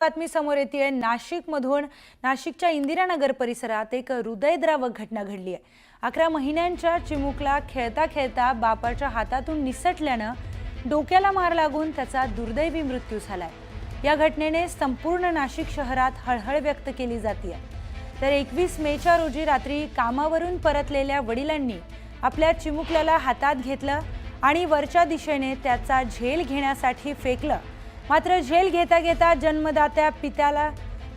बातमी समोर येते नाशिकमधून। नाशिकच्या इंदिरानगर परिसरात एक हृदयद्रावक घटना घडली आहे। 11 महिन्यांच्या चिमुकला खेळता खेळता बापाच्या हातातून निसटल्याने डोक्याला मार लागून त्याचा दुर्दैवी मृत्यू झालाय। या घटनेने संपूर्ण नाशिक शहरात हळहळ व्यक्त केली जाते। तर 21 मेच्या रोजी रात्री कामावरून परतलेल्या वडिलांनी आपल्या चिमुकल्याला हातात घेतलं आणि वरच्या दिशेने त्याचा झेल घेण्यासाठी फेकलं। मात्र झेल घेता घेता जन्मदात्या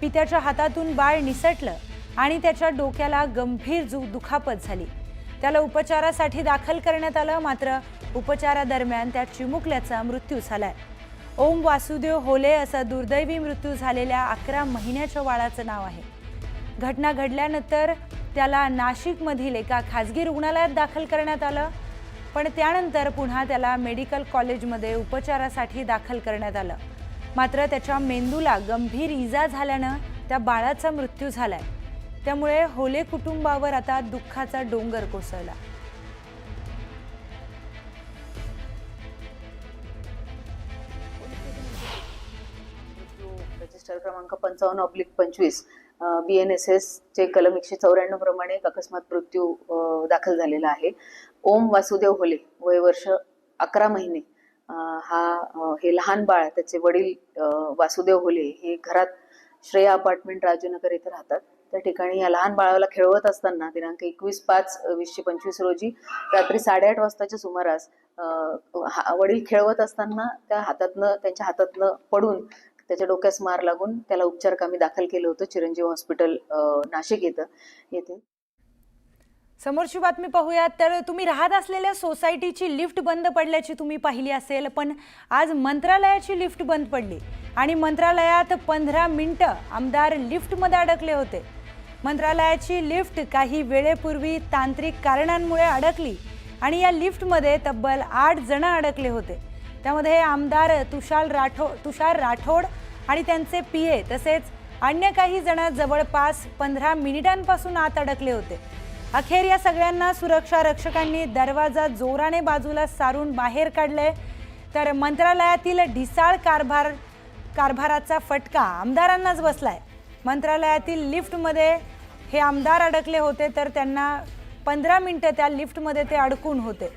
पित्याच्या हातातून बाळ निसटलं आणि त्याच्या डोक्याला गंभीर दुखापत झाली। त्याला उपचारासाठी दाखल करण्यात आलं, मात्र उपचारादरम्यान त्या चिमुकल्याचा मृत्यू झालाय। ओम वासुदेव होले असा दुर्दैवी मृत्यू झालेल्या 11 महिन्याच्या बाळाचं नाव आहे। घटना घडल्यानंतर त्याला नाशिकमधील एका खासगी रुग्णालयात दाखल करण्यात आलं, पण त्यानंतर पुन्हा त्याला मेडिकल कॉलेजमध्ये उपचारासाठी दाखल करण्यात आलं। मात्र त्याच्या मेंदूला गंभीर इजा झाल्याने त्या बाळाचा मृत्यू झालाय। त्यामुळे होले कुटुंबावर आता दुःखाचा डोंगर कोसळला। रजिस्टर क्रमांक 55/25 BNSS चे कलम 194 प्रमाणे एक अकस्मात मृत्यू दाखल झालेला आहे। ओम वासुदेव होले, वय वर्ष 11 महिने। हे लहान बाळ, त्याचे वडील वासुदेव होले हे घरात श्रेया अपार्टमेंट राजनगर येथे राहतात। त्या ठिकाणी या लहान बाळाला खेळवत असताना दिनांक 21/5/2025 रोजी रात्री 8:30 वाजताच्या सुमारास वडील खेळवत असताना त्यांच्या हातातनं पडून त्याच्या डोक्यास मार लागून त्याला उपचारकामी दाखल केलं होतं चिरंजीव हॉस्पिटल नाशिक येथे। समोरची बातमी पाहूयात। तर तुम्ही राहत असलेल्या सोसायटीची लिफ्ट बंद पडल्याची तुम्ही पाहिली असेल, पण आज मंत्रालयाची लिफ्ट बंद पडली आणि मंत्रालयात 15 मिनिटं आमदार लिफ्टमध्ये अडकले होते। मंत्रालयाची लिफ्ट काही वेळेपूर्वी तांत्रिक कारणांमुळे अडकली आणि या लिफ्टमध्ये तब्बल 8 जण अडकले होते। त्यामध्ये आमदार तुषार राठोड आणि त्यांचे PA तसेच अन्य काही जण जवळपास 15 मिनिटांपासून आत अडकले होते। अखेर या सगळ्यांना सुरक्षा रक्षकांनी दरवाजा जोराने बाजूला सारून बाहेर काढले। तर मंत्रालयातील ढिसाळ कारभाराचा फटका आमदारांनाच बसलाय। मंत्रालयातील लिफ्टमध्ये हे आमदार अडकले होते, तर त्यांना 15 मिनिटं त्या लिफ्टमध्ये ते अडकून होते।